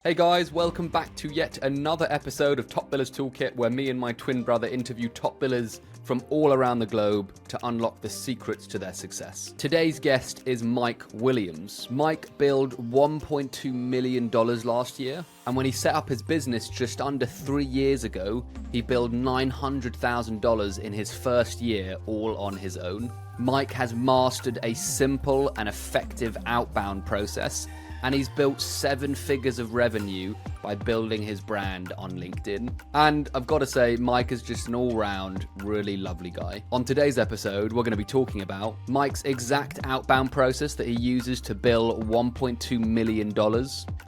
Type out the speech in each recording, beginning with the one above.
Hey guys, welcome back to yet another episode of Top Billers Toolkit, where me and my twin brother interview top billers from all around the globe to unlock the secrets to their success. Today's guest is Mike Williams. Mike billed $1.2 million last year, and when he set up his business just under 3 years ago, he billed $900,000 in his first year, all on his own. Mike has mastered a simple and effective outbound process, and he's built 7 figures of revenue by building his brand on LinkedIn. And I've got to say, Mike is just an all-round really lovely guy. On today's episode, we're going to be talking about Mike's exact outbound process that he uses to bill $1.2 million,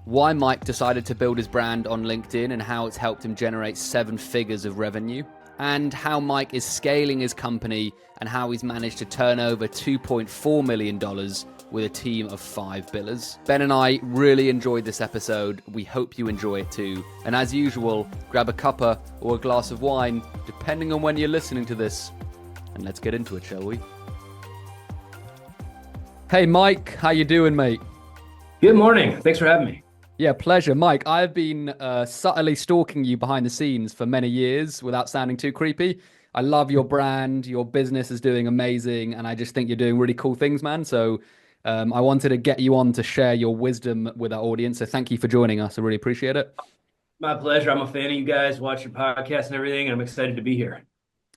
why Mike decided to build his brand on LinkedIn and how it's helped him generate 7 figures of revenue, and how Mike is scaling his company and how he's managed to turn over $2.4 million with a team of 5 billers. Ben and I really enjoyed this episode. We hope you enjoy it too. And as usual, grab a cuppa or a glass of wine, depending on when you're listening to this. And let's get into it, shall we? Hey Mike, how you doing, mate? Good morning. Thanks for having me. Yeah, pleasure. Mike, I've been subtly stalking you behind the scenes for many years without sounding too creepy. I love your brand. Your business is doing amazing. And I just think you're doing really cool things, man. So I wanted to get you on to share your wisdom with our audience. So thank you for joining us. I really appreciate it. My pleasure. I'm a fan of you guys, watch your podcast and everything, and I'm excited to be here.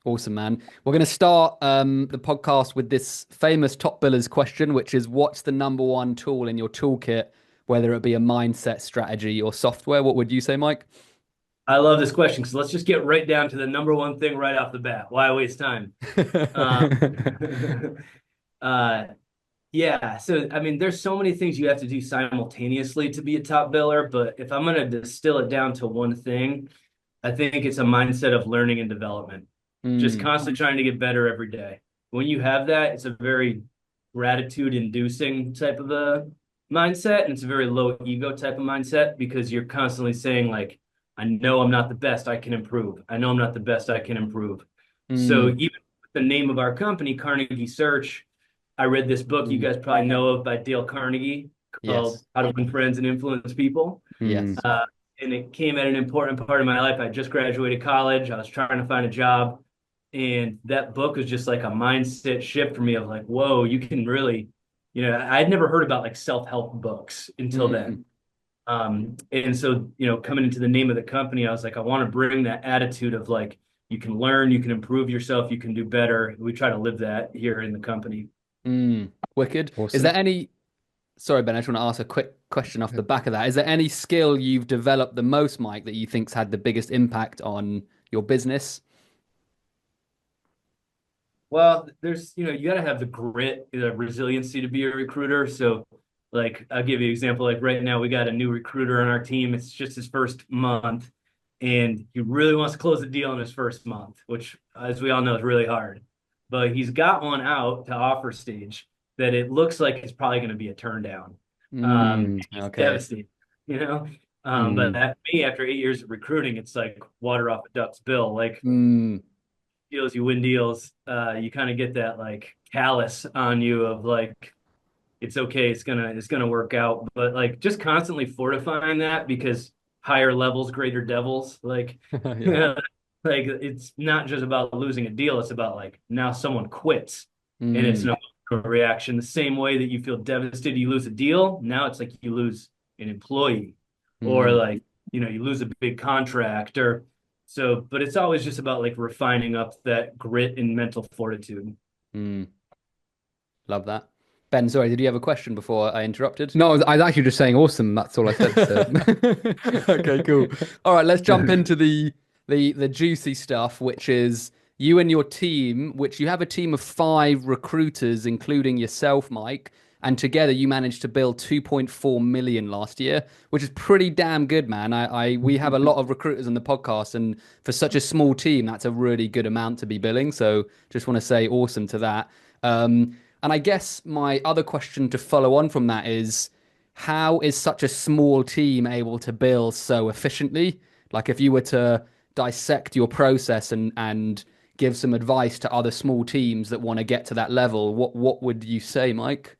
Awesome, man. We're going to start the podcast with this famous top billers question, which is, what's the number one tool in your toolkit, whether it be a mindset, strategy, or software? What would you say, Mike? I love this question, so let's just get right down to the number one thing right off the bat. Why waste time? Yeah, so I mean, there's so many things you have to do simultaneously to be a top biller, but if I'm going to distill it down to one thing, I think it's a mindset of learning and development. Just constantly trying to get better every day. When you have that, it's a very gratitude-inducing type of a mindset, and it's a very low ego type of mindset because you're constantly saying, like, I know I'm not the best, I can improve. I know I'm not the best, I can improve. So even with the name of our company, Carnegie Search, I read this book you guys probably know of by Dale Carnegie called How to Win Friends and Influence People. Yes. And it came at an important part of my life. I just graduated college. I was trying to find a job. And that book was just like a mindset shift for me of like, whoa, you can really, I'd never heard about like self-help books until then. And so, coming into the name of the company, I was like, I want to bring that attitude of like, you can learn, you can improve yourself, you can do better. We try to live that here in the company. Wicked. Awesome. Is there any, sorry, Ben, I just want to ask a quick question off the back of that. Is there any skill you've developed the most, Mike, that you think's had the biggest impact on your business? Well, there's, you got to have the grit, the resiliency to be a recruiter. So like, I'll give you an example. Like right now we got a new recruiter on our team. It's just his first month and he really wants to close the deal in his first month, which as we all know is really hard. But he's got one out to offer stage that it looks like it's probably going to be a turn down. It's devastating, But that, me, after 8 years of recruiting, it's like water off a duck's bill. Like deals, you win deals. You kind of get that like callus on you of like, it's okay, it's gonna work out. But like just constantly fortifying that because higher levels, greater devils. Like like it's not just about losing a deal, it's about like now someone quits and it's no reaction. The same way that you feel devastated, you lose a deal, now it's like you lose an employee or like, you lose a big contract or so, but it's always just about like refining up that grit and mental fortitude. Love that. Ben, sorry, did you have a question before I interrupted? No, I was actually just saying awesome. That's all I said. So. Okay, cool. All right, let's jump into the juicy stuff, which is you and your team, which you have a team of 5 recruiters, including yourself, Mike, and together you managed to bill 2.4 million last year, which is pretty damn good, man. We have a lot of recruiters on the podcast, and for such a small team, that's a really good amount to be billing. So just want to say awesome to that. And I guess my other question to follow on from that is, how is such a small team able to bill so efficiently? Like if you were to dissect your process and give some advice to other small teams that want to get to that level, what would you say, Mike?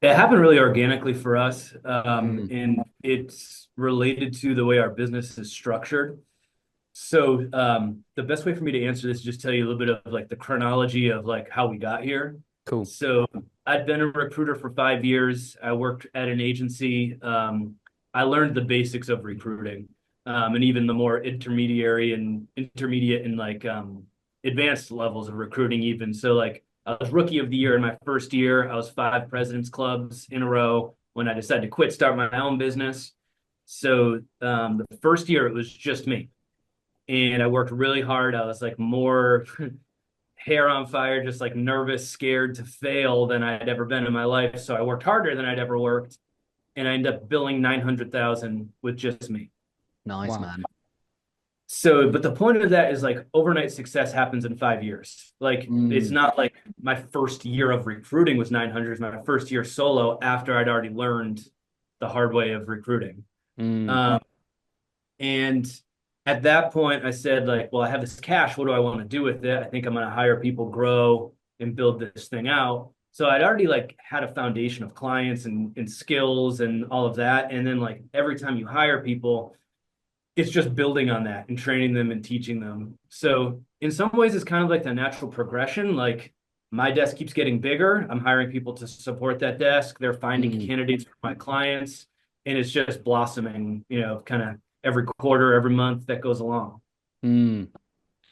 It happened really organically for us, Mm, and it's related to the way our business is structured. So, the best way for me to answer this is just tell you a little bit of like the chronology of like how we got here. cool. So, I'd been a recruiter for 5 years. I worked at an agency. I learned the basics of recruiting, and even the more intermediate and like advanced levels of recruiting. Even so, like I was rookie of the year in my first year. I was 5 Presidents Clubs in a row when I decided to quit, start my own business. So the first year it was just me, and I worked really hard. I was like more hair on fire, just like nervous, scared to fail than I'd ever been in my life. So I worked harder than I'd ever worked, and I ended up billing 900,000 with just me. Nice, Wow. man. So, but the point of that is like overnight success happens in 5 years. Like it's Mm, not like my first year of recruiting was 900. It's my first year solo after I'd already learned the hard way of recruiting. mm, Um, and at that point, I said like, well, I have this cash. What do I want to do with it? I think I'm going to hire people, grow, and build this thing out. So I'd already like had a foundation of clients and skills and all of that. And then like every time you hire people, it's just building on that and training them and teaching them. So in some ways, it's kind of like the natural progression. Like my desk keeps getting bigger. I'm hiring people to support that desk. They're finding mm, candidates for my clients, and it's just blossoming, kind of every quarter, every month that goes along. mm.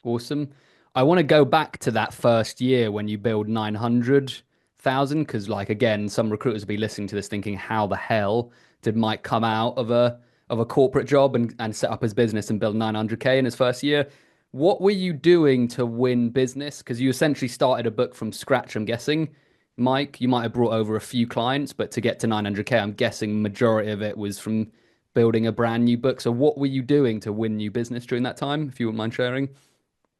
Awesome. I want to go back to that first year when you build 900,000 because like again, some recruiters will be listening to this thinking, how the hell did Mike come out of a corporate job and set up his business and build 900K in his first year? What were you doing to win business? Because you essentially started a book from scratch, I'm guessing. Mike, you might have brought over a few clients, but to get to 900K, I'm guessing majority of it was from building a brand new book. So what were you doing to win new business during that time, if you wouldn't mind sharing?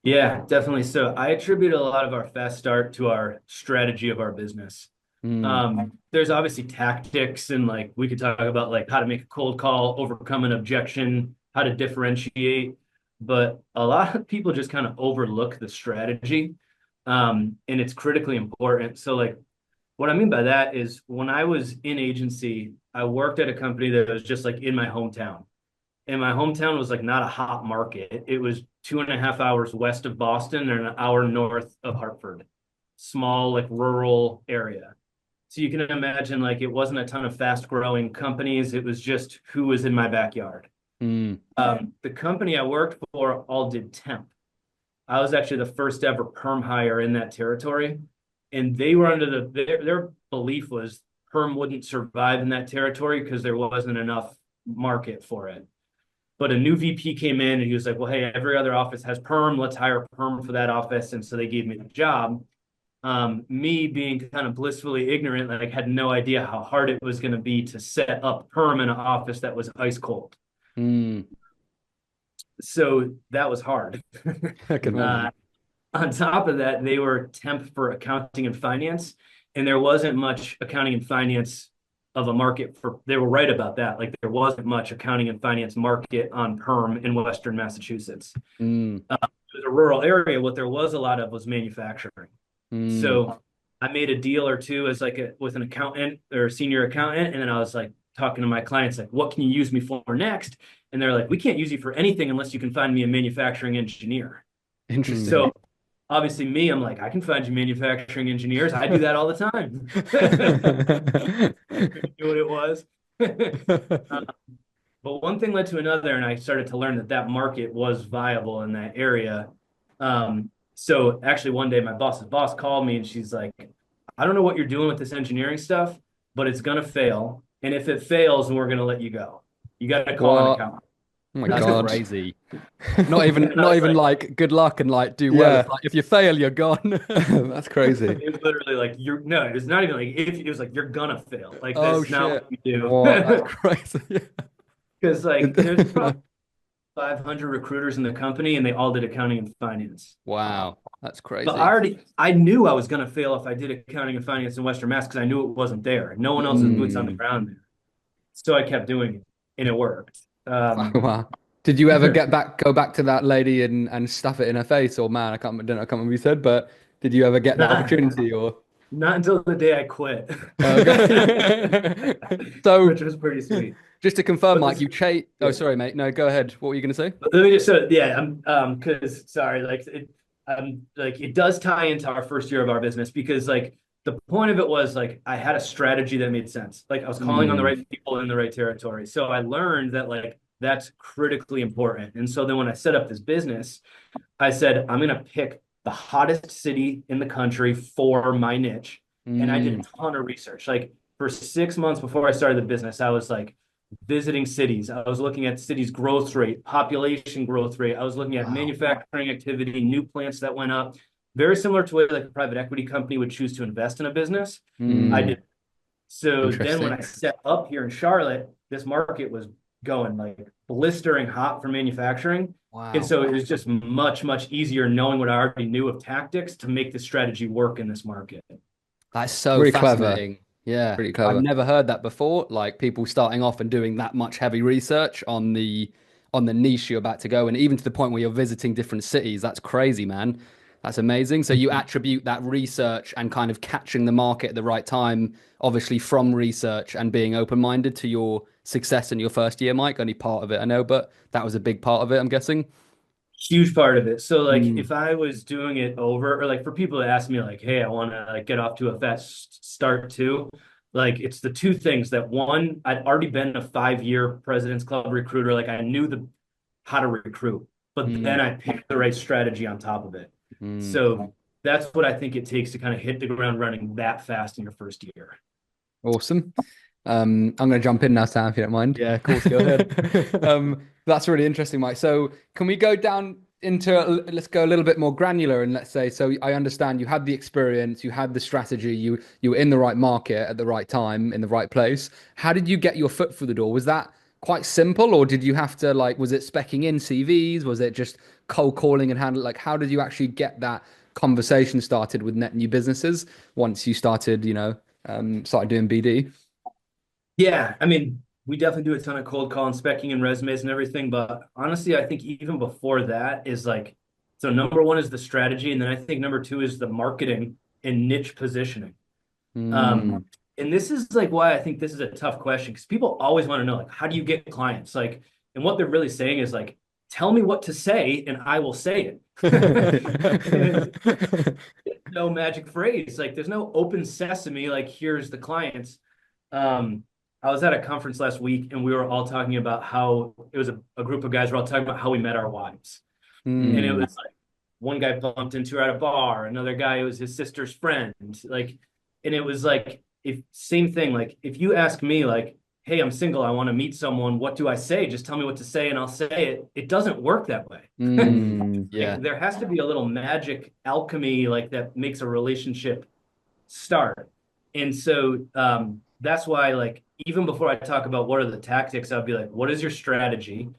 Yeah, definitely. So I attribute a lot of our fast start to our strategy of our business. Mm, There's obviously tactics and like we could talk about like how to make a cold call, overcome an objection, how to differentiate, but a lot of people just kind of overlook the strategy. And it's critically important. So like what I mean by that is when I was in agency, I worked at a company that was just like in my hometown. And my hometown was like not a hot market. It was 2.5 hours west of Boston and an hour north of Hartford. Small, like rural area. So you can imagine like it wasn't a ton of fast growing companies. It was just who was in my backyard. mm, The company I worked for all did temp. I was actually the first ever perm hire in that territory. And they were under their belief was perm wouldn't survive in that territory because there wasn't enough market for it. But a new VP came in and he was like, well, hey, every other office has perm. Let's hire perm for that office. And so they gave me the job. Me being kind of blissfully ignorant, like had no idea how hard it was going to be to set up perm in an office that was ice cold. mm. So that was hard. I can uh, imagine. on top of that, they were temp for accounting and finance, and there wasn't much accounting and finance of a market for. They were right about that. Like there wasn't much accounting and finance market on perm in Western Massachusetts. Mm, It was a rural area. What there was a lot of was manufacturing. mm. So I made a deal or two as like with an accountant or a senior accountant, and then I was like talking to my clients like, "What can you use me for next?" And they're like, "We can't use you for anything unless you can find me a manufacturing engineer." Interesting. So obviously, me, I'm like, I can find you manufacturing engineers. I do that all the time. Knew what it was. But one thing led to another, and I started to learn that that market was viable in that area. So actually, one day my boss's boss called me, and she's like, "I don't know what you're doing with this engineering stuff, but it's gonna fail. And if it fails, then we're gonna let you go. You got to call an What? accountant." Oh my I was That's God. crazy. and I Not was even like, like good luck and like do well. It's Yeah. like if you fail, you're gone. That's crazy. it was literally like, "You're no." It's not even like if it was like you're gonna fail. Like Oh that's not shit. what we do. What? That's crazy. Because like there's probably 500 recruiters in the company, and they all did accounting and finance. Wow. That's But crazy. I knew I was going to fail if I did accounting and finance in Western Mass because I knew it wasn't there. No one else's boots on the Mm. ground there. So I kept doing it, and it worked. Wow. Did you ever go back to that lady and stuff it in her face? Or man, I can't remember what you said, but did you ever get that Nah, opportunity or? Not until the day I quit, Okay. So which was pretty sweet. just to confirm, But Mike, this, you chase. Oh, yeah. sorry, mate. No, go ahead. What were you going to say? But let me just so yeah, because sorry, like it does tie into our first year of our business because like the point of it was like I had a strategy that made sense. Like I was calling on the Mm, right people in the right territory. So I learned that like that's critically important. And so then when I set up this business, I said, I'm gonna pick the hottest city in the country for my niche. And I did mm. a ton of research. Like for 6 months before I started the business, I was like visiting cities. I was looking at cities' growth rate, population growth rate. I was looking at Wow. manufacturing activity, new plants that went up. Very similar to way like a private equity company would choose to invest in a business. I Mm, did. So then when interesting. I set up here in Charlotte, this market was going like blistering hot for manufacturing. And Wow. so it was just much, much easier knowing what I already knew of tactics to make the strategy work in this market. That's so Really clever. fascinating. Yeah. Really I've clever. never heard that before. Like people starting off and doing that much heavy research on the niche you're about to go, and even to the point where you're visiting different cities. That's crazy, man. That's amazing. So you attribute that research and kind of catching the market at the right time, obviously from research and being open-minded to your success in your first year, Mike. Only part of it, I know, but that was a big part of it, I'm guessing. Huge part of it. So like Mm, if I was doing it over or like for people to ask me like, hey, I want to like get off to a fast start too. Like it's the two things that one, I'd already been a 5 year President's Club recruiter. Like I knew the how to recruit, but then mm, I picked the right strategy on top of it. mm. So that's what I think it takes to kind of hit the ground running that fast in your first year. Awesome. I'm going to jump in now, Sam, if you don't mind. Yeah, of course, go ahead. That's really interesting, Mike. So, can we go down into, let's go a little bit more granular and let's say, so I understand you had the experience, you had the strategy, you were in the right market at the right time, in the right place. How did you get your foot through the door? Was that quite simple, or did you have to like, was it specking in CVs? Was it just cold calling and handle? Like, how did you actually get that conversation started with net new businesses once you started, started doing BD? Yeah, I mean, we definitely do a ton of cold call and specking and resumes and everything, but honestly, I think even before that is like, so number one is the strategy, and then I think number two is the marketing and niche positioning. Mm, Um, and this is like why I think this is a tough question because people always want to know like, how do you get clients? Like, and what they're really saying is like, tell me what to say and I will say it. No magic phrase. Like there's no open sesame, like here's the clients. Um, I was at a conference last week and we were all talking about how it was a group of guys were all talking about how we met our wives. And it mm, was like one guy bumped into her at a bar, another guy it was his sister's friend. Like, and it was like if same thing, like if you ask me like, hey, I'm single, I want to meet someone, what do I say? Just tell me what to say and I'll say it. It doesn't work that way. mm, yeah. Like there has to be a little magic alchemy like that makes a relationship start. And so that's why like even before I talk about what are the tactics, I'll be like, what is your strategy?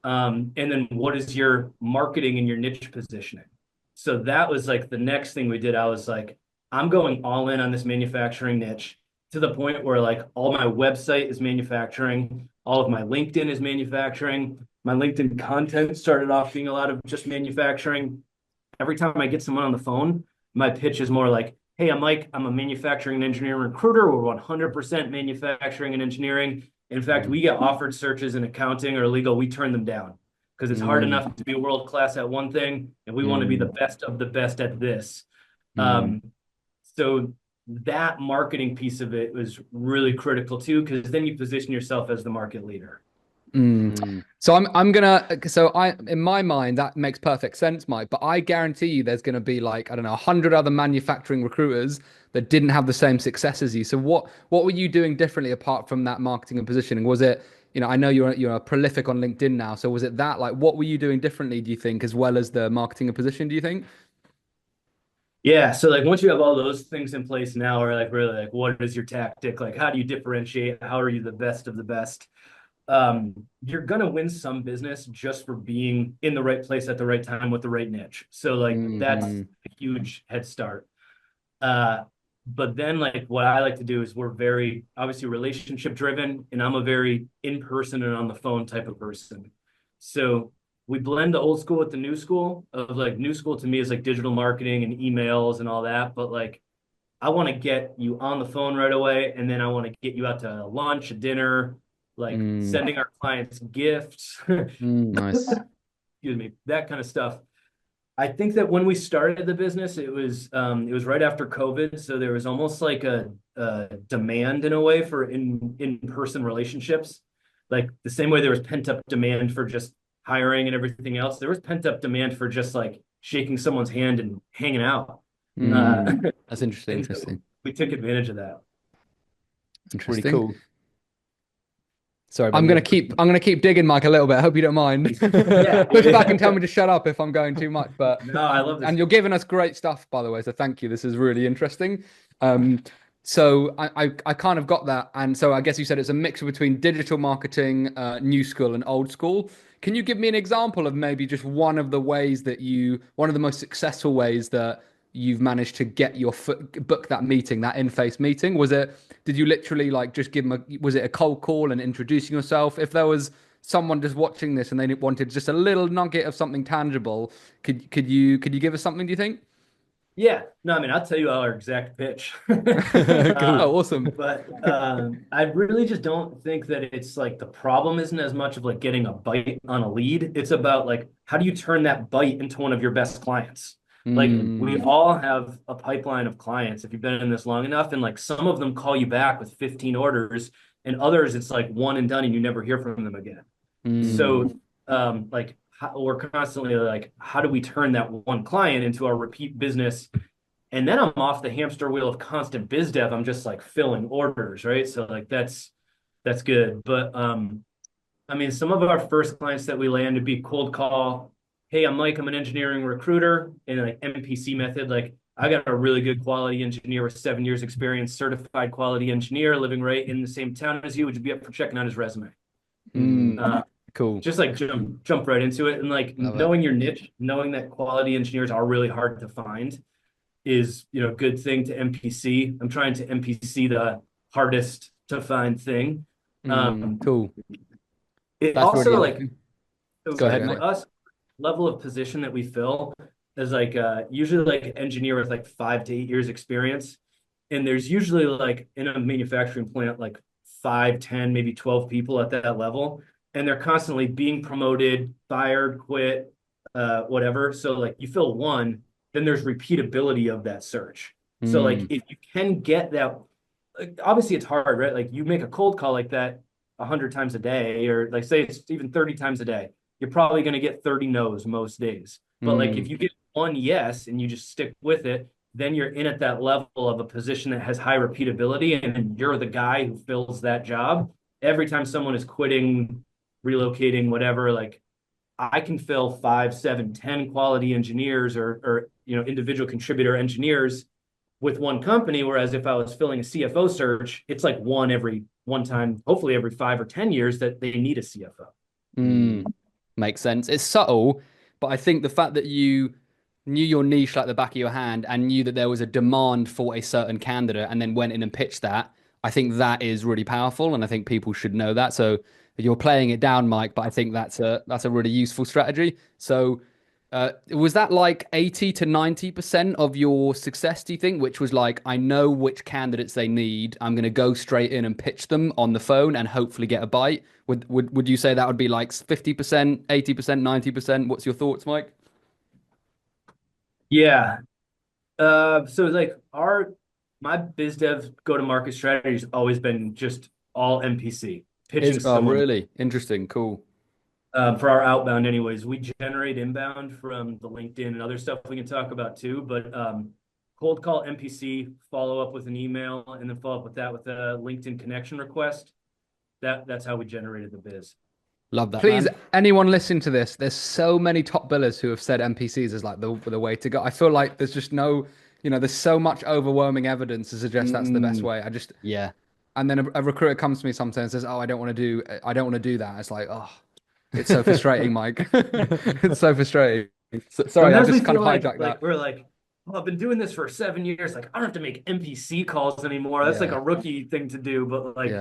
And then what is your marketing and your niche positioning? So that was like the next thing we did. I was like, I'm going all in on this manufacturing niche to the point where like all my website is manufacturing, all of my LinkedIn is manufacturing. My LinkedIn content started off being a lot of just manufacturing. Every time I get someone on the phone, my pitch is more like, hey, I'm Mike. I'm a manufacturing and engineering recruiter. We're 100% manufacturing and engineering. In fact, Mm, we get offered searches in accounting or legal. We turn them down because it's hard mm, enough to be world class at one thing, and we want to be the mm, best of the best at this. mm, Um, so that marketing piece of it was really critical too, because then you position yourself as the market leader. Mm. mm, So I'm gonna so I in my mind that makes perfect sense, Mike. But I guarantee you there's gonna be like I don't know 100 other manufacturing recruiters that didn't have the same success as you. So what were you doing differently apart from that marketing and positioning? Was it I know you're prolific on LinkedIn now. So was it that like what were you doing differently? Do you think as well as the marketing and position? Do you think? Yeah, so like once you have all those things in place now, or like really like what is your tactic? Like how do you differentiate? How are you the best of the best? You're gonna win some business just for being in the right place at the right time with the right niche. So like that's Hmm. a huge head start. Uh, but then like what I like to do is we're very obviously relationship driven, and I'm a very in person and on the phone type of person. So we blend the old school with the new school of like new school to me is like digital marketing and emails and all that. But like I want to get you on the phone right away, and then I want to get you out to lunch, dinner, like sending our clients gifts, Nice. excuse me, that kind of stuff. I think that when we started the business, it was right after COVID, so there was almost like a demand in a way for in-person relationships. Like the same way there was pent-up demand for just hiring and everything else, there was pent-up demand for just like shaking someone's hand and hanging out. That's interesting. And so we took advantage of that. Pretty Interesting. cool. Sorry, I'm gonna keep digging, Mike, a little bit. I hope you don't mind. Yeah. Push back and tell me to shut up if I'm going too much. But No, I love this. and you're giving us great stuff, by the way. So thank you. This is really interesting. So I kind of got that, and so I guess you said it's a mix between digital marketing, new school, and old school. Can you give me an example of maybe just one of the ways that one of the most successful ways that you've managed to get your book that meeting, that in-face meeting? Did you literally like just give them was it a cold call and introducing yourself? If there was someone just watching this and they wanted just a little nugget of something tangible, could you give us something, do you think? Yeah, no, I mean, I'll tell you our exact pitch. Oh, awesome. But I really just don't think that it's like the problem isn't as much of like getting a bite on a lead. It's about like, how do you turn that bite into one of your best clients? Like we all have a pipeline of clients if you've been in this long enough, and like some of them call you back with 15 orders, and others it's like one and done and you never hear from them again. So like we're constantly like, how do we turn that one client into our repeat business? And then I'm off the hamster wheel of constant biz dev. I'm just like filling orders, right? So like that's good. But I mean, some of our first clients that we land would be cold call. Hey, I'm Mike. I'm an engineering recruiter in like MPC method. Like I got a really good quality engineer with 7 years experience, certified quality engineer living right in the same town as you. Would you be up for checking out his resume? Cool. Just like jump right into it. And like knowing your niche, knowing that quality engineers are really hard to find is, you know, a good thing to MPC. I'm trying to MPC the hardest to find thing. Cool. It That's also really like Go ahead, for Mike. us, level of position that we fill is like usually like engineer with like 5 to 8 years experience. And there's usually like in a manufacturing plant, like 5, 10, maybe 12 people at that level. And they're constantly being promoted, fired, quit, whatever. So like you fill one, then there's repeatability of that search. So like if you can get that, like, obviously it's hard, right? Like you make a cold call like that 100 times a day, or like say it's even 30 times a day, you're probably going to get 30 no's most days. But like if you get one yes and you just stick with it, then you're in at that level of a position that has high repeatability, and you're the guy who fills that job. Every time someone is quitting, relocating, whatever, like I can fill 5, 7, 10 quality engineers or you know, individual contributor engineers with one company. Whereas if I was filling a CFO search, it's like one time, hopefully every 5 or 10 years that they need a CFO. Makes sense. It's subtle, but I think the fact that you knew your niche like the back of your hand and knew that there was a demand for a certain candidate and then went in and pitched that, I think that is really powerful, and I think people should know that. So you're playing it down, Mike, but I think that's a really useful strategy. So was that like 80 to 90% of your success, do you think? Which was like, I know which candidates they need. I'm going to go straight in and pitch them on the phone and hopefully get a bite. Would you say that would be like 50%, 80%, 90%? What's your thoughts, Mike? Yeah. So like my biz dev go to market strategy has always been just all MPC pitching someone. Really interesting. Cool. For our outbound anyways, we generate inbound from the LinkedIn and other stuff we can talk about too, but cold call MPC, follow up with an email, and then follow up with that with a LinkedIn connection request. That's how we generated the biz. Love that. Please, man. anyone listen to this. There's so many top billers who have said MPCs is like the way to go. I feel like there's just no, there's so much overwhelming evidence to suggest that's the best way. Yeah. And then a recruiter comes to me sometimes and says, "Oh, I don't want to do that." It's like, oh, it's so frustrating, Mike. It's so frustrating. Sorry, I Sometimes just kind of like, hijacked that. We're like, oh, I've been doing this for 7 years. Like, I don't have to make NPC calls anymore. That's like a rookie thing to do. But like,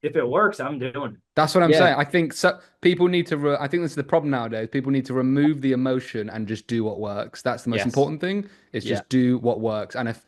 if it works, I'm doing it. That's what I'm saying. I think people need to. I think this is the problem nowadays. People need to remove the emotion and just do what works. That's the most important thing. Is just do what works. And if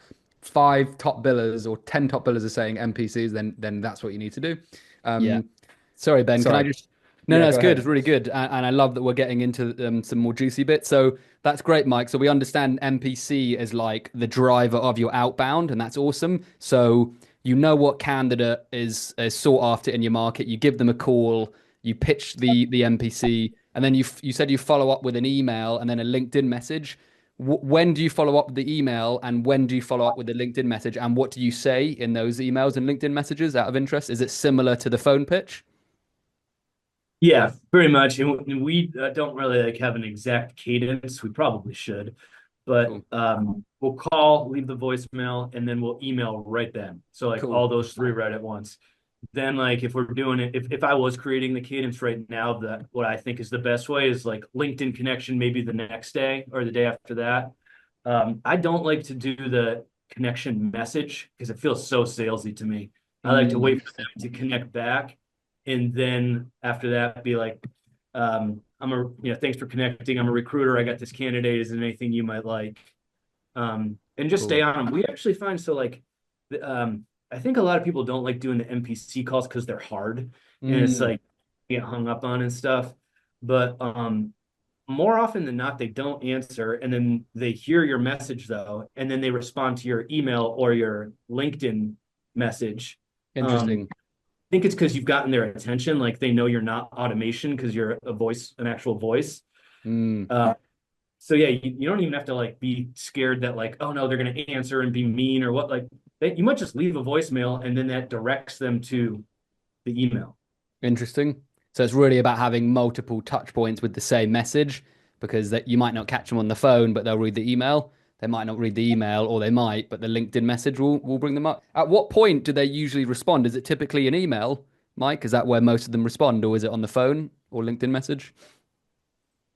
5 top billers or 10 top billers are saying NPCs, then that's what you need to do. Yeah. Um, Sorry, Ben. Can I sorry. just? No, Yeah, no, go it's good. ahead. It's really good, and I love that we're getting into some more juicy bits. So that's great, Mike. So we understand NPC as like the driver of your outbound, and that's awesome. So you know what candidate is sought after in your market. You give them a call. You pitch the NPC, and then you said you follow up with an email and then a LinkedIn message. When do you follow up with the email, and when do you follow up with the LinkedIn message, and what do you say in those emails and LinkedIn messages? Out of interest, is it similar to the phone pitch? Yeah, very much. And we don't really like have an exact cadence. We probably should, but Cool. we'll call, leave the voicemail, and then we'll email right then. So like Cool. all those three right at once. Then like if we're doing it, if I was creating the cadence right now, that what I think is the best way is like LinkedIn connection maybe the next day or the day after that. I don't like to do the connection message because it feels so salesy to me. I like to wait for them to connect back, and then after that be like, thanks for connecting. I'm a recruiter. I got this candidate. Is there anything you might like? And just stay Cool. on them. We actually find so like, I think a lot of people don't like doing the NPC calls because they're hard and it's Mm, like get hung up on and stuff. But more often than not, they don't answer, and then they hear your message though, and then they respond to your email or your LinkedIn message. interesting. I think it's because you've gotten their attention, like they know you're not automation because you're a voice, an actual voice. Mm, Uh, so yeah, you don't even have to like be scared that like, oh no, they're gonna answer and be mean or what. Like you might just leave a voicemail and then that directs them to the email. interesting. So it's really about having multiple touch points with the same message because that you might not catch them on the phone, but they'll read the email. They might not read the email, or they might, but the LinkedIn message will bring them up. At what point do they usually respond? Is it typically an email, Mike? Is that where most of them respond, or is it on the phone or LinkedIn message?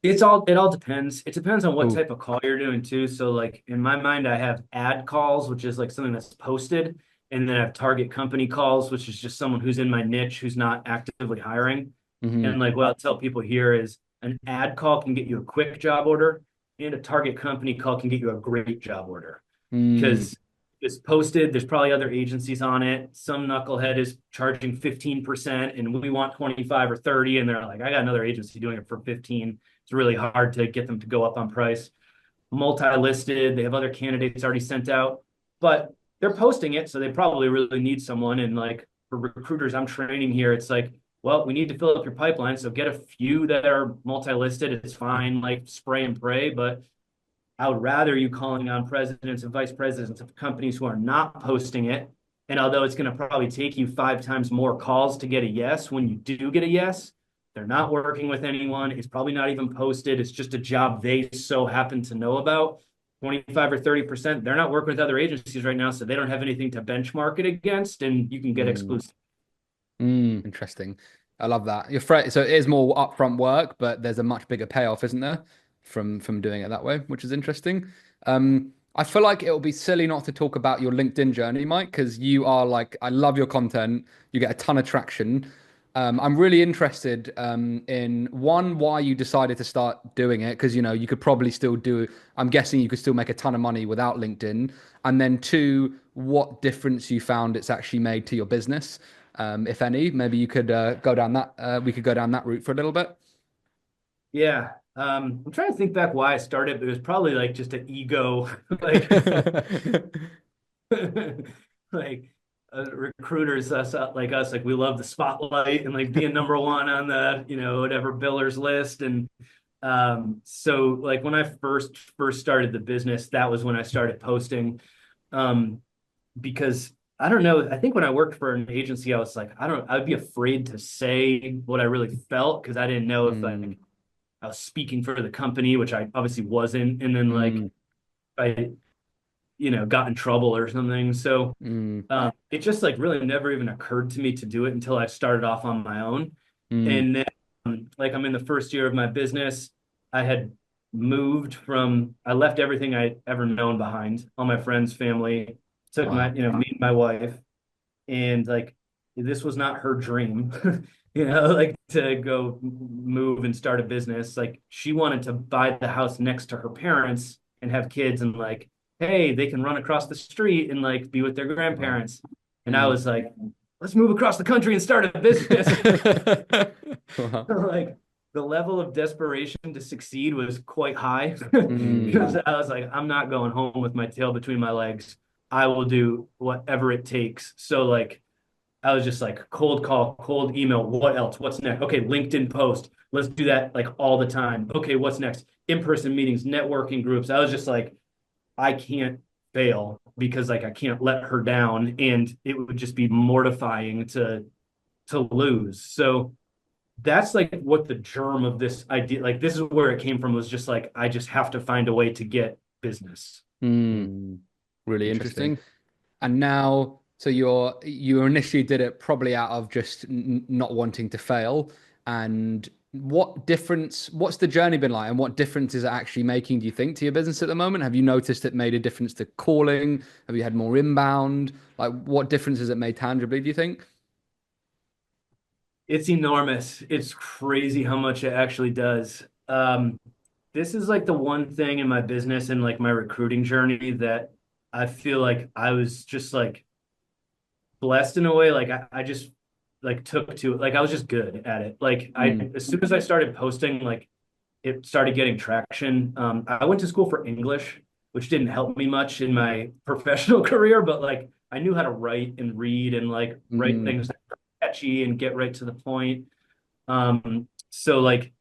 It all depends. It depends on what Cool. type of call you're doing too. So like in my mind, I have ad calls, which is like something that's posted, and then I have target company calls, which is just someone who's in my niche who's not actively hiring. And Hmm. like what I'll tell people here is an ad call can get you a quick job order, and a target company call can get you a great job order. Mm, Because it's posted, there's probably other agencies on it. Some knucklehead is charging 15% and we want 25 or 30, and they're like, I got another agency doing it for 15. It's really hard to get them to go up on price. Multi-listed, they have other candidates already sent out, but they're posting it, so they probably really need someone. And like for recruiters I'm training here, it's like, well, we need to fill up your pipeline, so get a few that are multi-listed. It's fine, like spray and pray, but I would rather you calling on presidents and vice presidents of companies who are not posting it. And although it's going to probably take you 5 times more calls to get a yes, when you do get a yes, they're not working with anyone. It's probably not even posted. It's just a job they so happen to know about. 25 or 30%. They're not working with other agencies right now, so they don't have anything to benchmark it against, and you can get mm, exclusive. Interesting. I love that. So it is more upfront work, but there's a much bigger payoff, isn't there, from doing it that way, which is interesting. I feel like it will be silly not to talk about your LinkedIn journey, Mike, because you are like, I love your content. You get a ton of traction. I'm really interested in one, why you decided to start doing it, because you could probably still do. I'm guessing you could still make a ton of money without LinkedIn. And then two, what difference you found it's actually made to your business, if any. Maybe you could go down that. We could go down that route for a little bit. Yeah. I'm trying to think back why I started, but it was probably like just an ego, like like recruiters like us, like we love the spotlight and like being number one on the whatever billers list. And so like when I first started the business, that was when I started posting. um because I don't know, I think when I worked for an agency, I was like, I'd be afraid to say what I really felt because I didn't know if Mm, like I was speaking for the company, which I obviously wasn't, and then like mm, I got in trouble or something. So mm, it just like really never even occurred to me to do it until I started off on my own. mm. And then like I'm in the first year of my business. I had I left everything I ever known behind, all my friends, family, took my, Wow. me and my wife, and like this was not her dream. Like to go move and start a business. Like she wanted to buy the house next to her parents and have kids and like hey, they can run across the street and like be with their grandparents. And I was like, let's move across the country and start a business. Wow. Like the level of desperation to succeed was quite high Mm. because I was like, I'm not going home with my tail between my legs. I will do whatever it takes. So like I was just like cold call, cold email. What else? What's next? Okay, LinkedIn post. Let's do that like all the time. Okay, what's next? In-person meetings, networking groups. I was just like, I can't fail because like I can't let her down, and it would just be mortifying to lose. So that's like what the germ of this idea, like this is where it came from, was just like I just have to find a way to get business. Really Interesting. interesting. And now, so you initially did it probably out of just not wanting to fail. And what's the journey been like, and what difference is it actually making, do you think, to your business at the moment? Have you noticed it made a difference to calling? Have you had more inbound? Like, what difference has it made tangibly, do you think? It's enormous. It's crazy how much it actually does. This is like the one thing in my business and like my recruiting journey that I feel like I was just like blessed in a way. Like I just like took to it. Like I was just good at it. Like as soon as I started posting, like it started getting traction. I went to school for English, which didn't help me much in my professional career, but like I knew how to write and read and like write Mm. things that are catchy and get right to the point. So like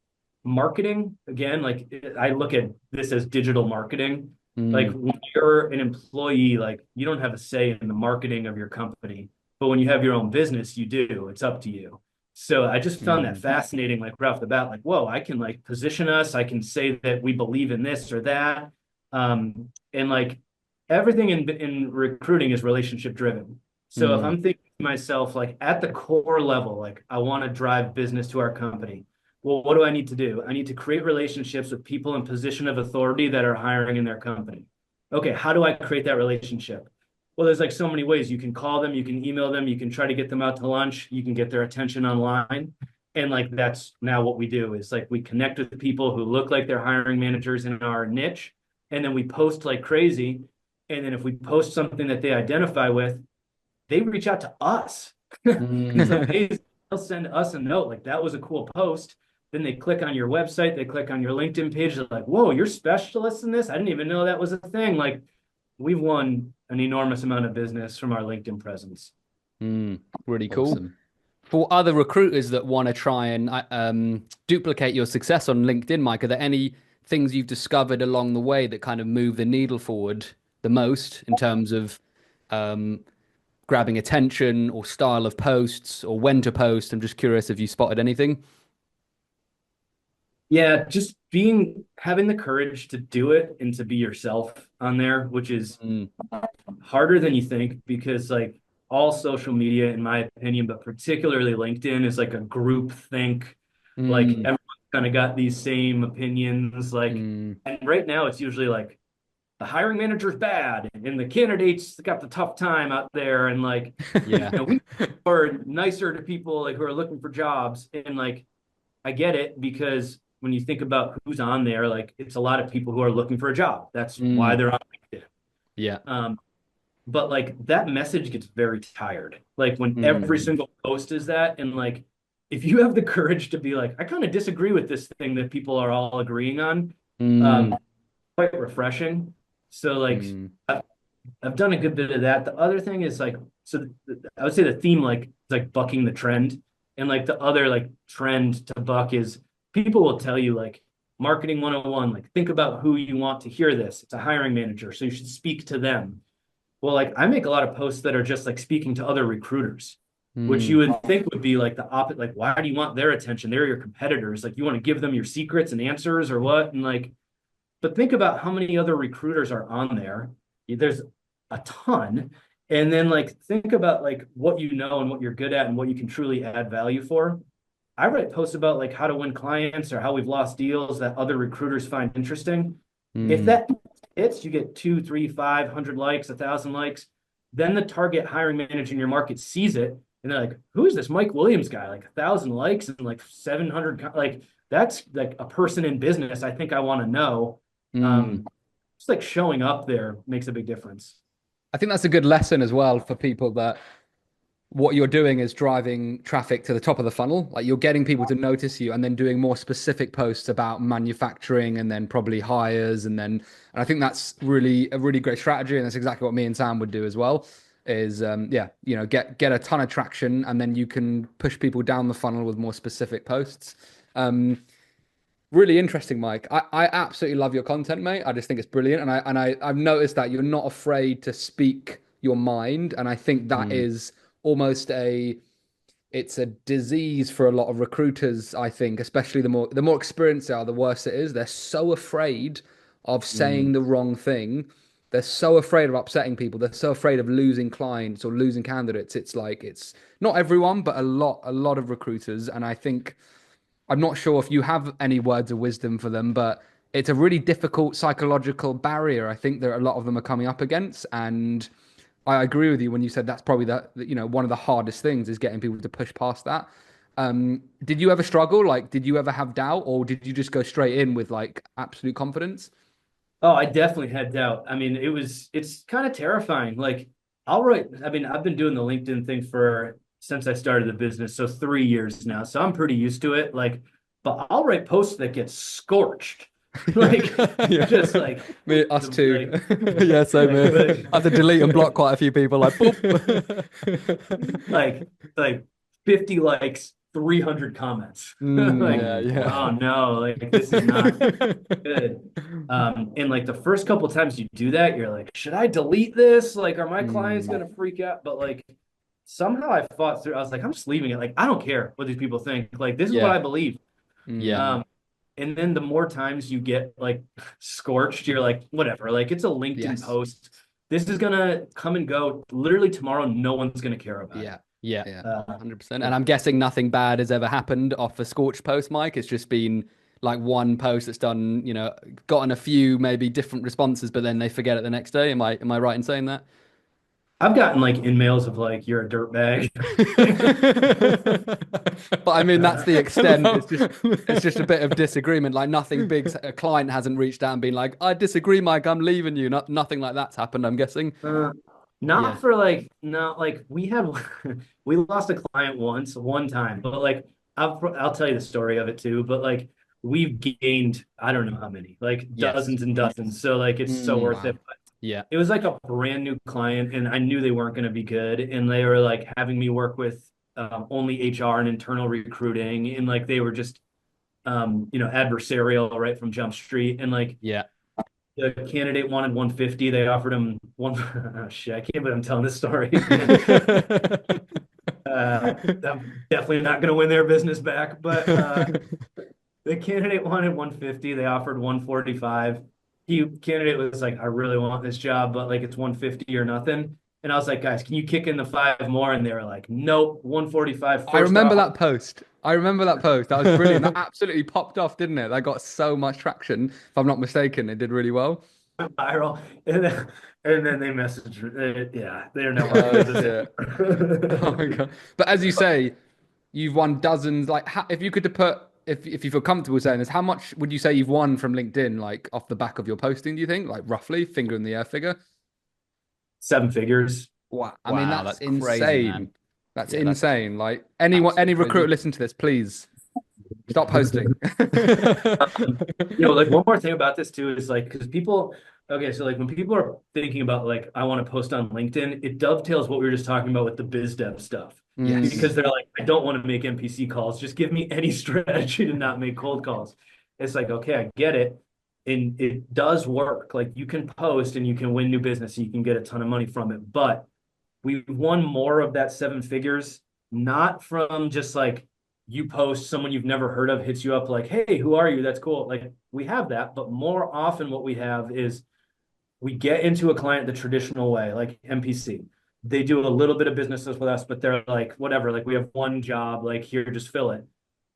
marketing, again, like I look at this as digital marketing. Like Mm. when you're an employee, like you don't have a say in the marketing of your company, but when you have your own business, you do. It's up to you. So I just found that fascinating, like right off the bat, like, whoa, I can like position us. I can say that we believe in this or that. And like everything in recruiting is relationship driven. So if I'm thinking to myself, like at the core level, like I want to drive business to our company. Well, what do I need to do? I need to create relationships with people in position of authority that are hiring in their company. Okay, how do I create that relationship? Well, there's like so many ways. You can call them, you can email them, you can try to get them out to lunch, you can get their attention online. And like that's now what we do is like we connect with people who look like they're hiring managers in our niche, and then we post like crazy. And then if we post something that they identify with, they reach out to us. It's amazing. They'll send us a note like that was a cool post. Then they click on your website, they click on your LinkedIn page. They're like, whoa, you're specialists in this? I didn't even know that was a thing. Like we've won an enormous amount of business from our LinkedIn presence. Really cool. Awesome. For other recruiters that want to try and duplicate your success on LinkedIn, Mike, are there any things you've discovered along the way that kind of move the needle forward the most in terms of grabbing attention or style of posts or when to post? I'm just curious if you spotted anything. Yeah, just having the courage to do it and to be yourself on there, which is harder than you think because like all social media, in my opinion, but particularly LinkedIn is like a group think. Like everyone's kind of got these same opinions. Like, and right now it's usually like the hiring manager's bad and the candidates got the tough time out there. And like, Yeah. we are nicer to people like who are looking for jobs. And like, I get it because when you think about who's on there, like it's a lot of people who are looking for a job. That's why they're on LinkedIn. Yeah. But like that message gets very tired. Like when every single post is that, and like if you have the courage to be like, I kind of disagree with this thing that people are all agreeing on, quite refreshing. So like I've done a good bit of that. The other thing is like, so I would say the theme like is like bucking the trend. And like the other like trend to buck is people will tell you like marketing 101, like think about who you want to hear this. It's a hiring manager, so you should speak to them. Well, like I make a lot of posts that are just like speaking to other recruiters, which you would think would be like the opposite. Like, why do you want their attention? They're your competitors. Like, you want to give them your secrets and answers or what? And like, but think about how many other recruiters are on there. There's a ton. And then like think about like what you know and what you're good at and what you can truly add value for. I write posts about like how to win clients or how we've lost deals that other recruiters find interesting. If that hits, you get 2, 3, 500 likes, 1,000 likes. Then the target hiring manager in your market sees it and they're like, who is this Mike Williams guy? Like 1,000 likes and like 700, like that's like a person in business I think I want to know. just like showing up there makes a big difference. I think that's a good lesson as well for people, that what you're doing is driving traffic to the top of the funnel. Like you're getting people to notice you and then doing more specific posts about manufacturing and then probably hires. And I think that's really a really great strategy. And that's exactly what me and Sam would do as well is, get a ton of traction and then you can push people down the funnel with more specific posts. Really interesting, Mike. I absolutely love your content, mate. I just think it's brilliant. I've noticed that you're not afraid to speak your mind. And I think that is almost it's a disease for a lot of recruiters. I think, especially the more experienced they are, the worse it is. They're so afraid of saying the wrong thing. They're so afraid of upsetting people. They're so afraid of losing clients or losing candidates. It's like, it's not everyone, but a lot of recruiters. And I think, I'm not sure if you have any words of wisdom for them, but it's a really difficult psychological barrier. I think that a lot of them are coming up against, and I agree with you when you said that's probably one of the hardest things is getting people to push past that. Did you ever struggle? Like, did you ever have doubt, or did you just go straight in with like absolute confidence? Oh, I definitely had doubt. I mean, it's kind of terrifying. Like I've been doing the LinkedIn thing since I started the business, so 3 years now. So I'm pretty used to it. Like, but I'll write posts that get scorched. Like just like me, us too. like, Yeah, same here. like, I have to delete and block quite a few people. Like, boop. like 50 likes, 300 comments. Like, yeah. oh no, like this is not good. And like the first couple times you do that, you're like, should I delete this? Like, are my clients gonna freak out? But like somehow I fought through. I was like, I'm just leaving it. Like, I don't care what these people think. Like, this is what I believe. Yeah. And then the more times you get like scorched, you're like, whatever. Like, it's a LinkedIn post. This is gonna come and go. Literally tomorrow, no one's gonna care about it. Yeah, 100%. And I'm guessing nothing bad has ever happened off a scorched post, Mike. It's just been like one post that's done, gotten a few maybe different responses, but then they forget it the next day. Am I right in saying that? I've gotten like in-mails of like, you're a dirtbag. But I mean, that's the extent. It's just a bit of disagreement. Like nothing big. A client hasn't reached out and been like, I disagree, Mike, I'm leaving you. Nothing like that's happened, I'm guessing. Not like we lost a client one time, but like I'll tell you the story of it too. But like we've gained, I don't know how many, like dozens and dozens. So like it's so worth it. But yeah, it was like a brand new client, and I knew they weren't going to be good, and they were like having me work with only HR and internal recruiting, and like they were just adversarial right from Jump Street, and like the candidate wanted 150. They offered him one. Oh, shit, I can't believe I'm telling this story. I'm definitely not going to win their business back, but the candidate wanted 150. They offered 145. Candidate was like, I really want this job, but like it's 150 or nothing. And I was like, guys, can you kick in the 5 more? And they were like, nope, 145. I remember that post. That was brilliant. That absolutely popped off, didn't it? That got so much traction. If I'm not mistaken, it did really well. Viral. And then they messaged. They're not. Oh my God. But as you say, you've won dozens. Like, if you could put, if you feel comfortable saying this, how much would you say you've won from LinkedIn, like off the back of your posting? Do you think, like roughly, finger in the air figure? 7 figures. Wow. I mean, that's insane. Crazy, that's insane. Like any recruiter listen to this, please stop posting. Like one more thing about this too is like, because so like when people are thinking about like, I want to post on LinkedIn, it dovetails what we were just talking about with the biz dev stuff. Yes. Because they're like, I don't want to make NPC calls. Just give me any strategy to not make cold calls. It's like, okay, I get it. And it does work. Like you can post and you can win new business and you can get a ton of money from it. But we've won more of that 7 figures, not from just like you post, someone you've never heard of hits you up like, hey, who are you? That's cool. Like we have that, but more often what we have is we get into a client the traditional way, like NPC. They do a little bit of business with us, but they're like, whatever, like we have one job, like here, just fill it.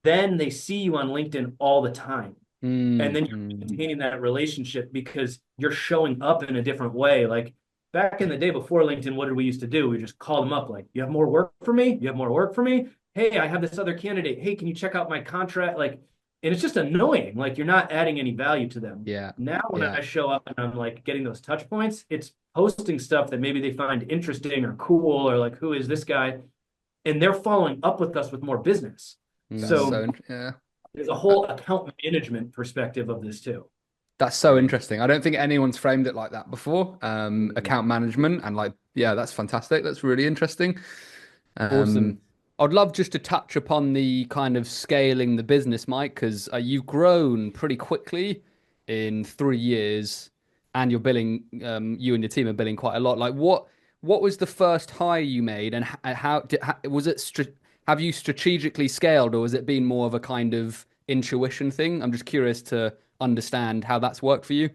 Then they see you on LinkedIn all the time. And then you're maintaining that relationship because you're showing up in a different way. Like back in the day before LinkedIn, what did we used to do? We just called them up like, you have more work for me? You have more work for me? Hey, I have this other candidate. Hey, can you check out my contract? Like, and it's just annoying. Like you're not adding any value to them. Yeah. Now when Yeah. I show up and I'm like getting those touch points, it's posting stuff that maybe they find interesting or cool, or like, who is this guy? And they're following up with us with more business. That's So yeah. there's a whole account management perspective of this too. That's so interesting. I don't think anyone's framed it like that before. Account management and like, yeah, that's fantastic. That's really interesting. Awesome. I'd love just to touch upon the kind of scaling the business, Mike, because you've grown pretty quickly in 3 years, and you're billing. You and your team are billing quite a lot. Like, what was the first hire you made, and was it? Have you strategically scaled, or has it been more of a kind of intuition thing? I'm just curious to understand how that's worked for you.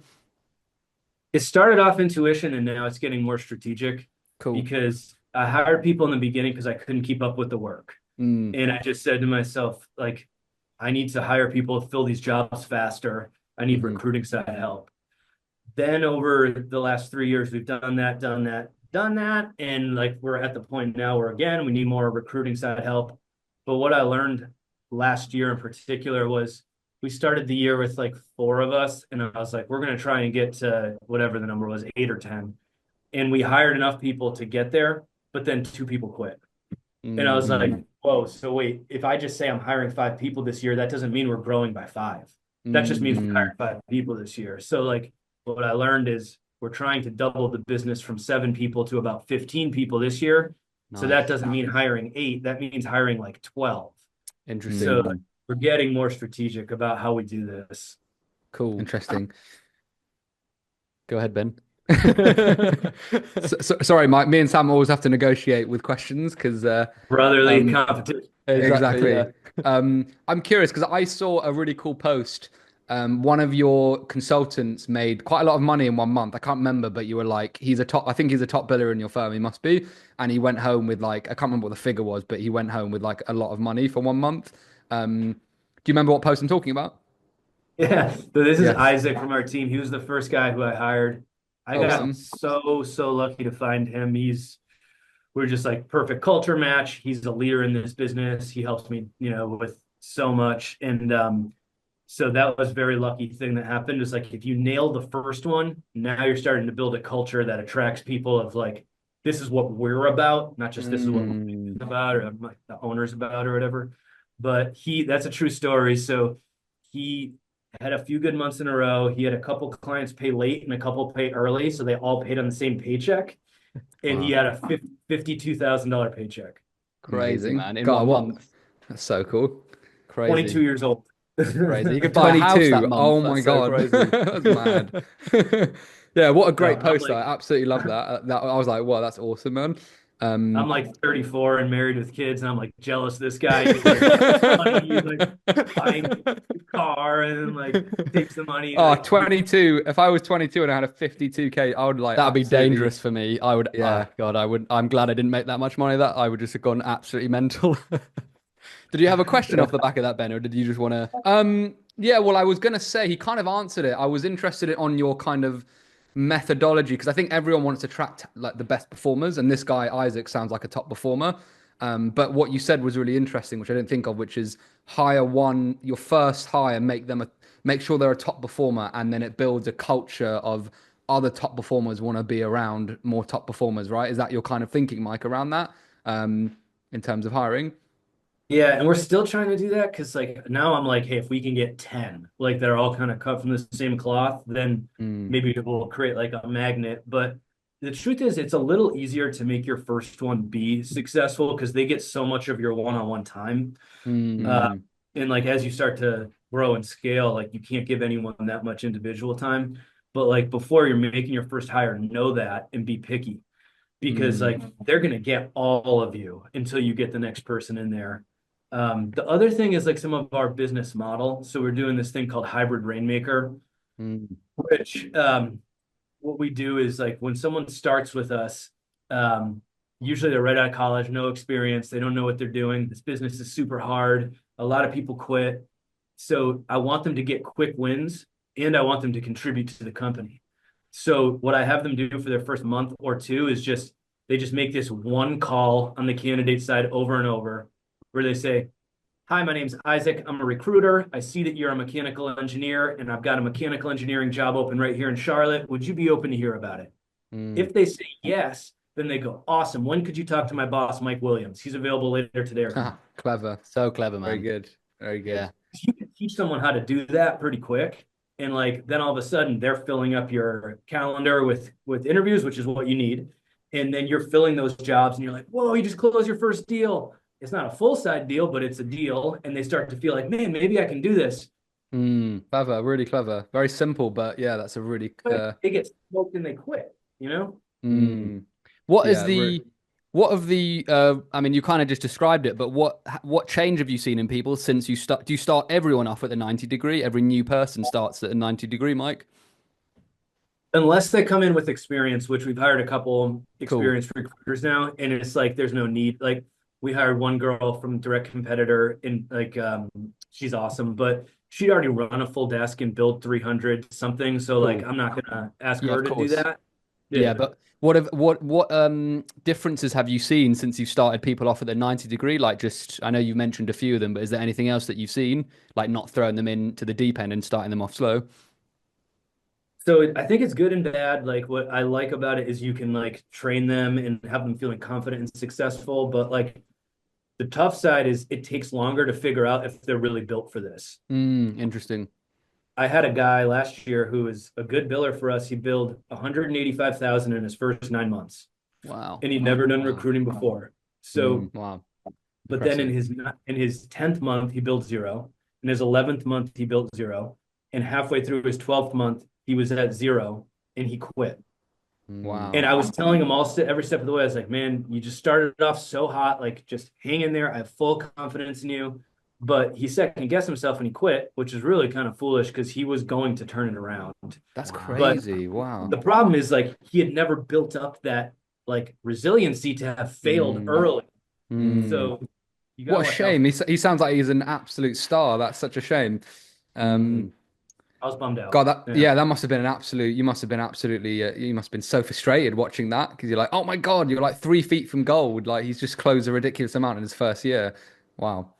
It started off intuition and now it's getting more strategic Cool. because I hired people in the beginning because I couldn't keep up with the work. And I just said to myself, like, I need to hire people to fill these jobs faster. I need recruiting side help. Then over the last 3 years, we've done that. And like, we're at the point now where, again, we need more recruiting side help. But what I learned last year in particular was we started the year with like 4 of us. And I was like, we're going to try and get to whatever the number was, 8 or 10. And we hired enough people to get there, but then 2 people quit. And I was like, whoa, so wait, if I just say I'm hiring 5 people this year, that doesn't mean we're growing by 5. That just means we're hiring 5 people this year. So like what I learned is we're trying to double the business from 7 people to about 15 people this year. So that doesn't mean hiring 8. That means hiring like 12. Interesting. So we're getting more strategic about how we do this. Cool. Interesting. Go ahead, Ben. Sorry, Mike. Me and Sam always have to negotiate with questions because Brotherly competition. exactly. Yeah. I'm curious because I saw a really cool post. One of your consultants made quite a lot of money in 1 month. I can't remember, but you were like, I think he's a top biller in your firm. He must be. And he went home with like, I can't remember what the figure was, but he went home with like a lot of money for 1 month. Do you remember what post I'm talking about? Yeah. So this is Yes. Isaac from our team. He was the first guy who I hired. I Awesome. got so lucky to find him. We're just like perfect culture match. He's a leader in this business. He helps me, with so much. And so that was a very lucky thing that happened. Is like if you nail the first one, now you're starting to build a culture that attracts people of like, this is what we're about, not just this is what we're about or like the owner's about or whatever. But that's a true story. So he had a few good months in a row. He had a couple clients pay late and a couple pay early, so they all paid on the same paycheck. And he had a $52,000 paycheck. Crazy, Amazing. man. In God, 1 month. That's so cool. Crazy. 22 years old. Crazy. You could buy a house 22. that month. Oh my That's so God. crazy. That's mad. Yeah, what a great I'm post. like- I absolutely love that. I was like, wow, that's awesome, man. I'm like 34 and married with kids, and I'm like jealous of this guy. He's like buying a car and like takes the money. Oh, like, 22. If I was 22 and I had a 52K, I would like That'd be absolutely- dangerous for me. I would, Yeah. God, I'm glad I didn't make that much money. That I would just have gone absolutely mental. Did you have a question off the back of that, Ben, or did you just want to? Yeah, well, I was gonna say he kind of answered it. I was interested on your kind of methodology because I think everyone wants to attract like the best performers, and this guy Isaac sounds like a top performer. But what you said was really interesting, which I didn't think of, which is hire your first hire, make sure they're a top performer, and then it builds a culture of other top performers want to be around more top performers, right? Is that your kind of thinking, Mike, around that in terms of hiring? Yeah, and we're still trying to do that because like now I'm like, hey, if we can get 10, like they're all kind of cut from the same cloth, then maybe we'll create like a magnet. But the truth is, it's a little easier to make your first one be successful because they get so much of your one-on-one time. And like as you start to grow and scale, like you can't give anyone that much individual time. But like before you're making your first hire, know that and be picky because like they're gonna get all of you until you get the next person in there. The other thing is like some of our business model. So we're doing this thing called hybrid rainmaker, which what we do is like when someone starts with us, usually they're right out of college, no experience, they don't know what they're doing. This business is super hard. A lot of people quit. So I want them to get quick wins and I want them to contribute to the company. So what I have them do for their first month or two is they just make this one call on the candidate side over and over where they say, hi, my name's Isaac. I'm a recruiter. I see that you're a mechanical engineer and I've got a mechanical engineering job open right here in Charlotte. Would you be open to hear about it? If they say yes, then they go, awesome. When could you talk to my boss, Mike Williams? He's available later today or tomorrow. Clever. So clever, Very man. good. Very good. Yeah. You can teach someone how to do that pretty quick. And like then all of a sudden they're filling up your calendar with interviews, which is what you need. And then you're filling those jobs and you're like, whoa, you just closed your first deal. It's not a full side deal, but it's a deal. And they start to feel like, man, maybe I can do this. Clever, really clever. Very simple, but yeah, that's a really They get smoked and they quit, you know? What is Yeah, the what of the I mean you kind of just described it, but what change have you seen in people since you start do you start everyone off at the 90 degree? Every new person starts at a 90 degree, Mike? Unless they come in with experience, which we've hired a couple experienced recruiters now, and it's like there's no need. Like we hired one girl from direct competitor, and like she's awesome, but she'd already run a full desk and build 300 something. So like I'm not gonna ask Yeah, her of to do course. that. Yeah, but what differences have you seen since you started people off at the 90 degree? Like just I know you mentioned a few of them, but is there anything else that you've seen? Like not throwing them into the deep end and starting them off slow? So I think it's good and bad. Like what I like about it is you can like train them and have them feeling confident and successful. But like the tough side is it takes longer to figure out if they're really built for this. Interesting. I had a guy last year who was a good biller for us. He billed 185,000 in his first 9 months, Wow. and he'd never done recruiting before. So, Wow. but then Impressive. in his 10th month he built zero. In his 11th month he built zero, and halfway through his 12th month he was at zero, and he quit. Wow. And I was telling him every step of the way, I was like, man, you just started off so hot, like just hang in there. I have full confidence in you. But he second guessed himself and he quit, which is really kind of foolish because he was going to turn it around. That's Wow. crazy. Wow. The problem is like he had never built up that like resiliency to have failed early. So you got What a shame. He sounds like he's an absolute star. That's such a shame. I was bummed out. God, that must have been an absolute. You must have been absolutely. You must have been so frustrated watching that because you're like, oh my God, you're like 3 feet from gold. Like he's just closed a ridiculous amount in his first year. Wow.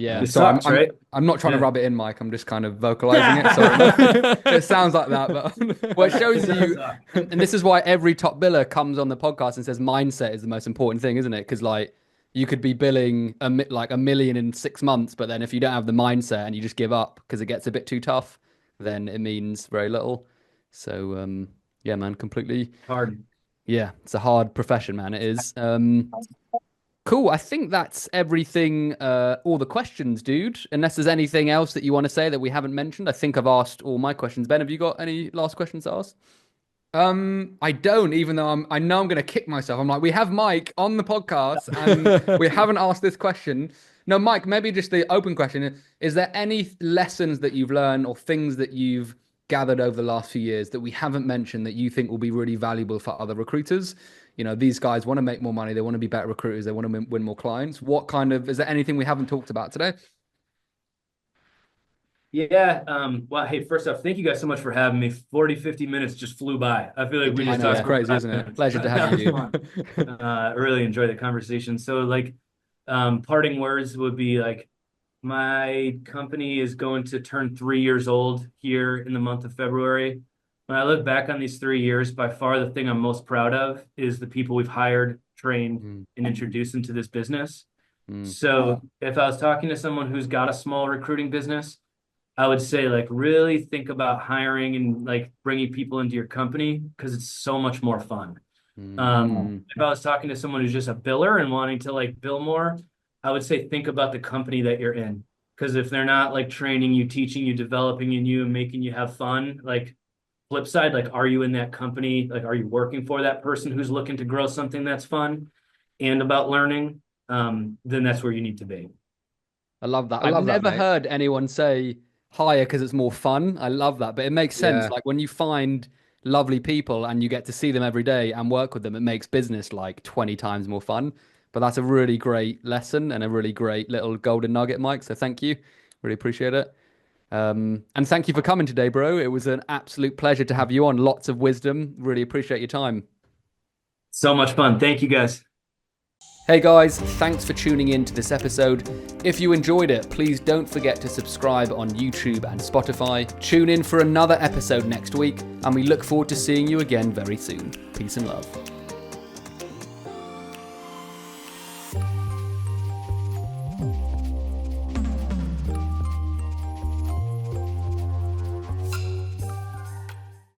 Yeah. It So sucks, right? I'm not trying to rub it in, Mike. I'm just kind of vocalizing it. Sorry. It sounds like that, but Well, it shows It you, does suck. and this is why every top biller comes on the podcast and says mindset is the most important thing, isn't it? Because like you could be billing like 1 million in 6 months, but then if you don't have the mindset and you just give up because it gets a bit too tough, then it means very little. So yeah, man, completely. Hard. Yeah, it's a hard profession, man. It is. Cool. I think that's everything. All the questions, dude. Unless there's anything else that you want to say that we haven't mentioned. I think I've asked all my questions. Ben, have you got any last questions to ask? I don't, even though I know I'm gonna kick myself. I'm like, we have Mike on the podcast and we haven't asked this question. No, Mike, maybe just the open question. Is there any lessons that you've learned or things that you've gathered over the last few years that we haven't mentioned that you think will be really valuable for other recruiters? You know, these guys want to make more money, they want to be better recruiters, they want to win more clients. Is there anything we haven't talked about today? Yeah. Well, hey, first off, thank you guys so much for having me. 40, 50 minutes just flew by. I feel like we I just know, talked it's crazy, for isn't it? 5 minutes. Pleasure to have you. I really enjoyed the conversation. So like parting words would be like my company is going to turn 3 years old here in the month of February. When I look back on these 3 years, by far the thing I'm most proud of is the people we've hired, trained, and introduced into this business. So if I was talking to someone who's got a small recruiting business, I would say like really think about hiring and like bringing people into your company because it's so much more fun. If I was talking to someone who's just a biller and wanting to like bill more, I would say think about the company that you're in. Because if they're not like training you, teaching you, developing in you, and making you have fun, like flip side, like are you in that company? Like are you working for that person who's looking to grow something that's fun and about learning? Then that's where you need to be. I love that. I I've love that, never mate. heard anyone say hire because it's more fun. I love that, but it makes sense. Yeah. Like when you find lovely people and you get to see them every day and work with them, it makes business like 20 times more fun. But that's a really great lesson and a really great little golden nugget, Mike. So thank you. Really appreciate it. And thank you for coming today, bro. It was an absolute pleasure to have you on. Lots of wisdom. Really appreciate your time. So much fun. Thank you guys. Hey guys, thanks for tuning in to this episode. If you enjoyed it, please don't forget to subscribe on YouTube and Spotify. Tune in for another episode next week, and we look forward to seeing you again very soon. Peace and love.